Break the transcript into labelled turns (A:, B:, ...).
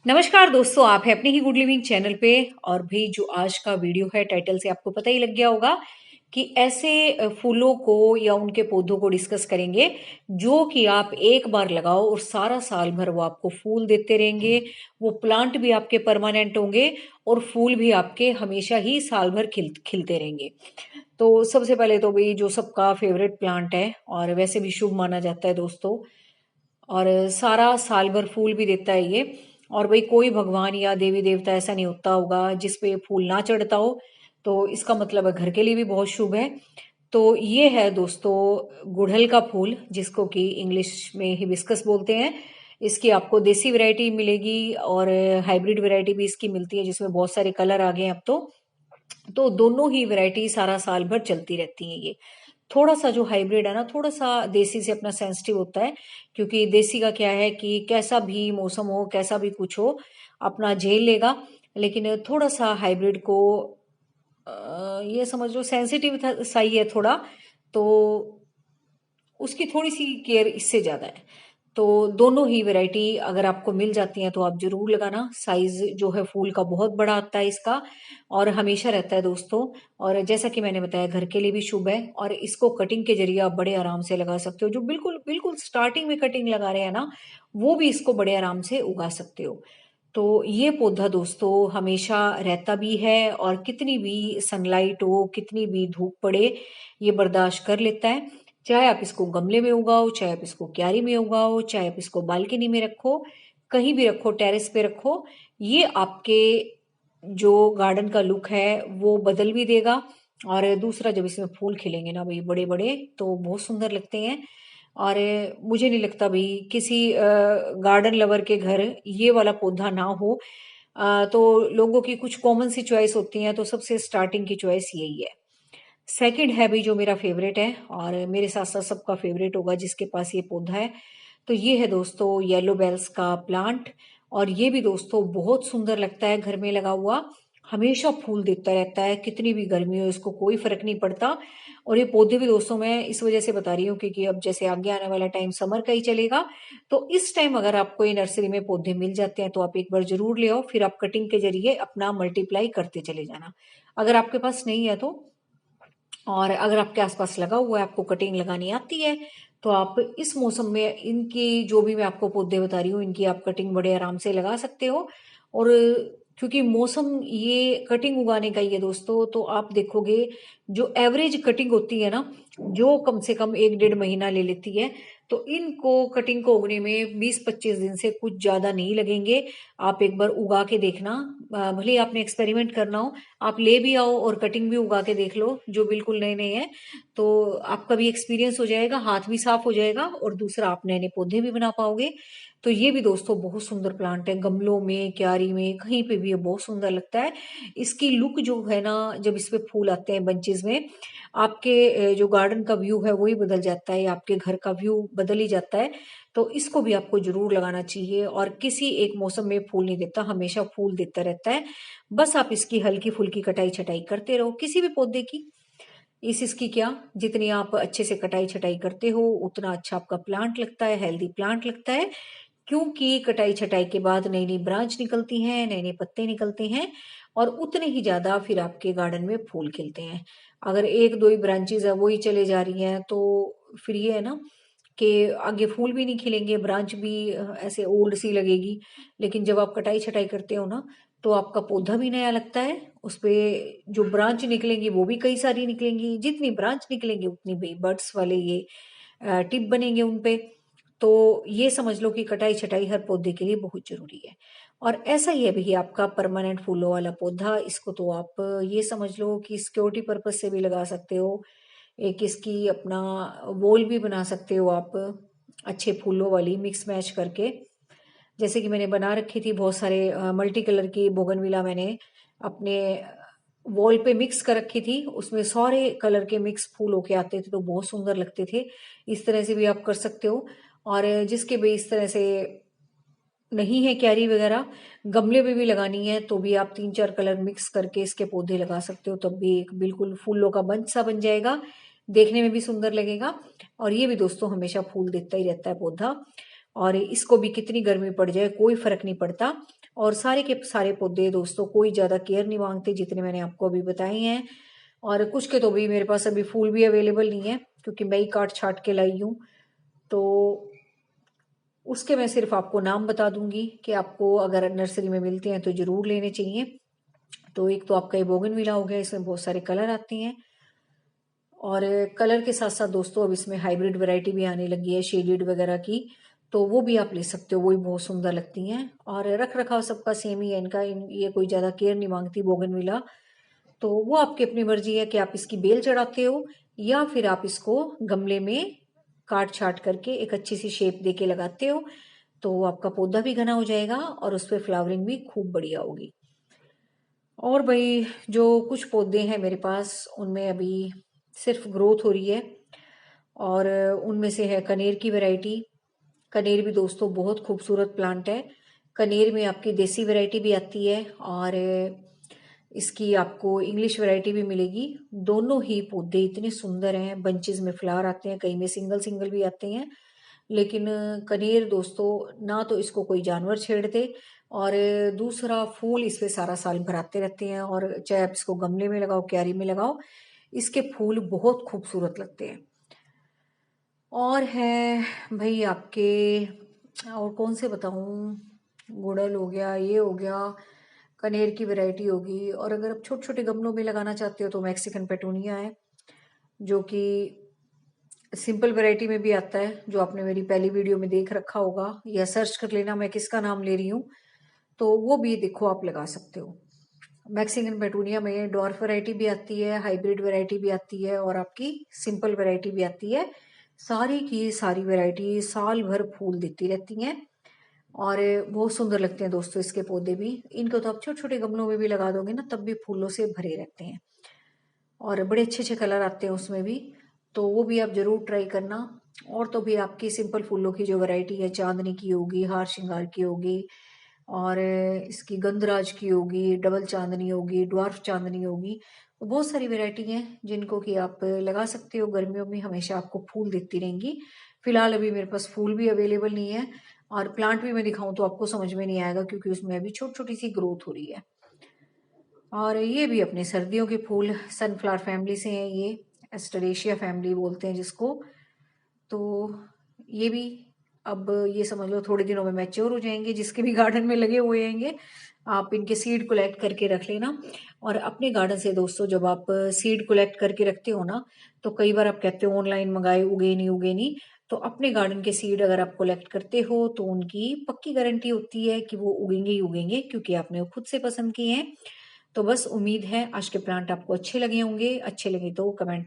A: नमस्कार दोस्तों, आप हैं अपने ही गुड लिविंग चैनल पे। और भी जो आज का वीडियो है, टाइटल से आपको पता ही लग गया होगा कि ऐसे फूलों को या उनके पौधों को डिस्कस करेंगे जो कि आप एक बार लगाओ और सारा साल भर वो आपको फूल देते रहेंगे। वो प्लांट भी आपके परमानेंट होंगे और फूल भी आपके हमेशा ही साल भर खिलते रहेंगे। तो सबसे पहले तो भाई जो सबका फेवरेट प्लांट है और वैसे भी शुभ माना जाता है दोस्तों, और सारा साल भर फूल भी देता है ये। और भाई कोई भगवान या देवी देवता ऐसा नहीं होता होगा जिस पे फूल ना चढ़ता हो, तो इसका मतलब है घर के लिए भी बहुत शुभ है। तो ये है दोस्तों गुड़हल का फूल, जिसको कि इंग्लिश में हिबिस्कस बोलते हैं। इसकी आपको देसी वैरायटी मिलेगी और हाइब्रिड वैरायटी भी इसकी मिलती है, जिसमें बहुत सारे कलर आ गए हैं अब तो दोनों ही वैरायटी सारा साल भर चलती रहती हैं ये। थोड़ा सा जो हाइब्रिड है ना, थोड़ा सा देसी से अपना सेंसिटिव होता है, क्योंकि देसी का क्या है कि कैसा भी मौसम हो, कैसा भी कुछ हो, अपना झेल लेगा। लेकिन थोड़ा सा हाइब्रिड को ये समझ लो सेंसिटिव सा ही है थोड़ा, तो उसकी थोड़ी सी केयर इससे ज्यादा है। तो दोनों ही वैरायटी अगर आपको मिल जाती हैं तो आप जरूर लगाना। साइज जो है फूल का बहुत बड़ा आता है इसका, और हमेशा रहता है दोस्तों। और जैसा कि मैंने बताया घर के लिए भी शुभ है, और इसको कटिंग के जरिए आप बड़े आराम से लगा सकते हो। जो बिल्कुल बिल्कुल स्टार्टिंग में कटिंग लगा रहे हैं ना, वो भी इसको बड़े आराम से उगा सकते हो। तो ये पौधा दोस्तों हमेशा रहता भी है, और कितनी भी सनलाइट हो, कितनी भी धूप पड़े, ये बर्दाश्त कर लेता है। चाहे आप इसको गमले में उगाओ, चाहे आप इसको क्यारी में उगाओ, चाहे आप इसको बालकनी में रखो, कहीं भी रखो, टेरेस पे रखो, ये आपके जो गार्डन का लुक है वो बदल भी देगा। और दूसरा, जब इसमें फूल खिलेंगे ना भाई बड़े बड़े, तो बहुत सुंदर लगते हैं। और मुझे नहीं लगता भाई किसी गार्डन लवर के घर ये वाला पौधा ना हो। तो लोगों की कुछ कॉमन सी चॉइस होती हैं, तो सबसे स्टार्टिंग की चॉइस यही है। सेकंड है भाई जो मेरा फेवरेट है, और मेरे साथ साथ सबका फेवरेट होगा जिसके पास ये पौधा है, तो ये है दोस्तों येलो बेल्स का प्लांट। और ये भी दोस्तों बहुत सुंदर लगता है घर में लगा हुआ, हमेशा फूल देता रहता है, कितनी भी गर्मी हो इसको कोई फर्क नहीं पड़ता। और ये पौधे भी दोस्तों मैं इस वजह से बता रही हूँ क्योंकि अब जैसे आगे आने वाला टाइम समर का ही चलेगा, तो इस टाइम अगर आपको ये नर्सरी में पौधे मिल जाते हैं तो आप एक बार जरूर ले आओ, फिर आप कटिंग के जरिए अपना मल्टीप्लाई करते चले जाना। अगर आपके पास नहीं है तो, और अगर आपके आसपास लगा हुआ है, आपको कटिंग लगानी आती है, तो आप इस मौसम में इनकी जो भी मैं आपको पौधे बता रही हूँ इनकी आप कटिंग बड़े आराम से लगा सकते हो। और क्योंकि मौसम ये कटिंग उगाने का ही है दोस्तों, तो आप देखोगे जो एवरेज कटिंग होती है ना, जो कम से कम 1 डेढ़ महीना ले लेती है, तो इनको कटिंग को उगने में 20-25 दिन से कुछ ज्यादा नहीं लगेंगे। आप एक बार उगा के देखना, भले ही आपने एक्सपेरिमेंट करना हो, आप ले भी आओ और कटिंग भी उगा के देख लो जो बिल्कुल नए नए हैं, तो आपका भी एक्सपीरियंस हो जाएगा, हाथ भी साफ हो जाएगा, और दूसरा आप नए नए पौधे भी बना पाओगे। तो ये भी दोस्तों बहुत सुंदर प्लांट है, गमलों में, क्यारी में, कहीं पे भी ये बहुत सुंदर लगता है। इसकी लुक जो है ना, जब इस पे फूल आते हैं बंचेस में, आपके जो गार्डन का व्यू है वही बदल जाता है, आपके घर का व्यू बदल ही जाता है। तो इसको भी आपको जरूर लगाना चाहिए, और किसी एक मौसम में फूल नहीं देता, हमेशा फूल देता रहता है। बस आप इसकी हल्की फुल्की कटाई छटाई करते रहो, किसी भी पौधे की। इसकी क्या, जितनी आप अच्छे से कटाई छटाई करते हो उतना अच्छा आपका प्लांट लगता है, हेल्दी प्लांट लगता है। क्योंकि कटाई छटाई के बाद नई नई ब्रांच निकलती हैं, नए नए पत्ते निकलते हैं, और उतने ही ज्यादा फिर आपके गार्डन में फूल खिलते हैं। अगर एक दो ही ब्रांचेज है वो ही चले जा रही हैं, तो फिर ये है ना कि आगे फूल भी नहीं खिलेंगे, ब्रांच भी ऐसे ओल्ड सी लगेगी। लेकिन जब आप कटाई छटाई करते हो ना, तो आपका पौधा भी नया लगता है, उस पे जो ब्रांच निकलेंगी वो भी कई सारी निकलेंगी, जितनी ब्रांच निकलेंगी उतनी भी बर्ड्स वाले ये टिप बनेंगे उन पे। तो ये समझ लो कि कटाई छटाई हर पौधे के लिए बहुत जरूरी है। और ऐसा ही है भैया आपका परमानेंट फूलों वाला पौधा, इसको तो आप ये समझ लो कि सिक्योरिटी पर्पज से भी लगा सकते हो। एक इसकी अपना वॉल भी बना सकते हो आप, अच्छे फूलों वाली मिक्स मैच करके। जैसे कि मैंने बना रखी थी बहुत सारे मल्टी कलर की बोगनविला, मैंने अपने वॉल पे मिक्स कर रखी थी, उसमें सारे कलर के मिक्स फूल होके आते थे, तो बहुत सुंदर लगते थे। इस तरह से भी आप कर सकते हो। और जिसके भी इस तरह से नहीं है क्यारी वगैरह, गमले में भी लगानी है, तो भी आप 3-4 कलर मिक्स करके इसके पौधे लगा सकते हो, तब भी एक बिल्कुल फूलों का बंच सा बन जाएगा, देखने में भी सुंदर लगेगा। और ये भी दोस्तों हमेशा फूल देता ही रहता है पौधा, और इसको भी कितनी गर्मी पड़ जाए कोई फर्क नहीं पड़ता। और सारे के सारे पौधे दोस्तों कोई ज़्यादा केयर नहीं मांगते, जितने मैंने आपको अभी बताए हैं। और कुछ के तो भी मेरे पास अभी फूल भी अवेलेबल नहीं है, क्योंकि मैं ही काट छाट के लाई हूँ। तो उसके मैं सिर्फ आपको नाम बता दूंगी कि आपको अगर नर्सरी में मिलते हैं तो ज़रूर लेने चाहिए। तो एक तो आपका ये बोगनविला हो गया, इसमें बहुत सारे कलर आते हैं। और कलर के साथ साथ दोस्तों अब इसमें हाइब्रिड वैरायटी भी आने लगी है शेडेड वगैरह की, तो वो भी आप ले सकते हो, वो भी बहुत सुंदर लगती हैं। और रख रखाव सबका सेम ही है इनका, ये कोई ज़्यादा केयर नहीं मांगती बोगनविला। तो वो आपकी अपनी मर्जी है कि आप इसकी बेल चढ़ाते हो या फिर आप इसको गमले में काट छाट करके एक अच्छी सी शेप दे के लगाते हो, तो आपका पौधा भी घना हो जाएगा और उस पर फ्लावरिंग भी खूब बढ़िया होगी। और भाई जो कुछ पौधे हैं मेरे पास उनमें अभी सिर्फ ग्रोथ हो रही है, और उनमें से है कनेर की वैरायटी। कनेर भी दोस्तों बहुत खूबसूरत प्लांट है। कनेर में आपकी देसी वैरायटी भी आती है और इसकी आपको इंग्लिश वैरायटी भी मिलेगी। दोनों ही पौधे इतने सुंदर हैं, बंचेस में फ्लावर आते हैं, कई में सिंगल सिंगल भी आते हैं। लेकिन कनेर दोस्तों ना तो इसको कोई जानवर छेड़ते, और दूसरा फूल इस पे सारा साल भर आते रहते हैं। और चाहे आप इसको गमले में लगाओ क्यारी में लगाओ, इसके फूल बहुत खूबसूरत लगते हैं। और है भाई आपके, और कौन से बताऊं, गुड़हल हो गया, ये हो गया, कनेर की वैरायटी होगी। और अगर आप छोटे छोटे गमलों में लगाना चाहते हो तो मैक्सिकन पेटूनिया है, जो कि सिंपल वैरायटी में भी आता है, जो आपने मेरी पहली वीडियो में देख रखा होगा, या सर्च कर लेना मैं किसका नाम ले रही हूँ, तो वो भी देखो आप लगा सकते हो। मैक्सिकन पेटूनिया में डॉर्फ वैरायटी भी आती है, हाइब्रिड वैरायटी भी आती है, और आपकी सिंपल वैरायटी भी आती है। सारी की सारी वैरायटी साल भर फूल देती रहती हैं और बहुत सुंदर लगते हैं दोस्तों इसके पौधे भी। इनको तो आप छोटे छोटे गमलों में भी लगा दोगे ना, तब भी फूलों से भरे रहते हैं और बड़े अच्छे अच्छे कलर आते हैं उसमें भी, तो वो भी आप जरूर ट्राई करना। और तो भी आपकी सिंपल फूलों की जो वैरायटी है, चांदनी की होगी, हार श्रृंगार की होगी, और इसकी गंधराज की होगी, डबल चांदनी होगी, ड्वार्फ चांदनी होगी। तो बहुत सारी वैरायटी हैं जिनको कि आप लगा सकते हो, गर्मियों में हमेशा आपको फूल दिखती रहेंगी। फिलहाल अभी मेरे पास फूल भी अवेलेबल नहीं है, और प्लांट भी मैं दिखाऊं तो आपको समझ में नहीं आएगा, क्योंकि उसमें अभी छोटी छोटी सी ग्रोथ हो रही है। और ये भी अपने सर्दियों के फूल सनफ्लावर फैमिली से हैं, ये एस्टरेशिया फैमिली बोलते हैं जिसको। तो ये भी अब ये समझ लो थोड़े दिनों में मैच्योर हो जाएंगे, जिसके भी गार्डन में लगे हुए हैंगे आप इनके सीड कलेक्ट करके रख लेना। और अपने गार्डन से दोस्तों जब आप सीड कलेक्ट करके रखते हो ना, तो कई बार आप कहते हो ऑनलाइन मंगाए उगे नहीं उगे नहीं, तो अपने गार्डन के सीड अगर आप कलेक्ट करते हो तो उनकी पक्की गारंटी होती है कि वो उगेंगे ही उगेंगे, क्योंकि आपने वो खुद से पसंद किए हैं। तो बस उम्मीद है आज के प्लांट आपको अच्छे लगे होंगे, अच्छे लगे तो कमेंट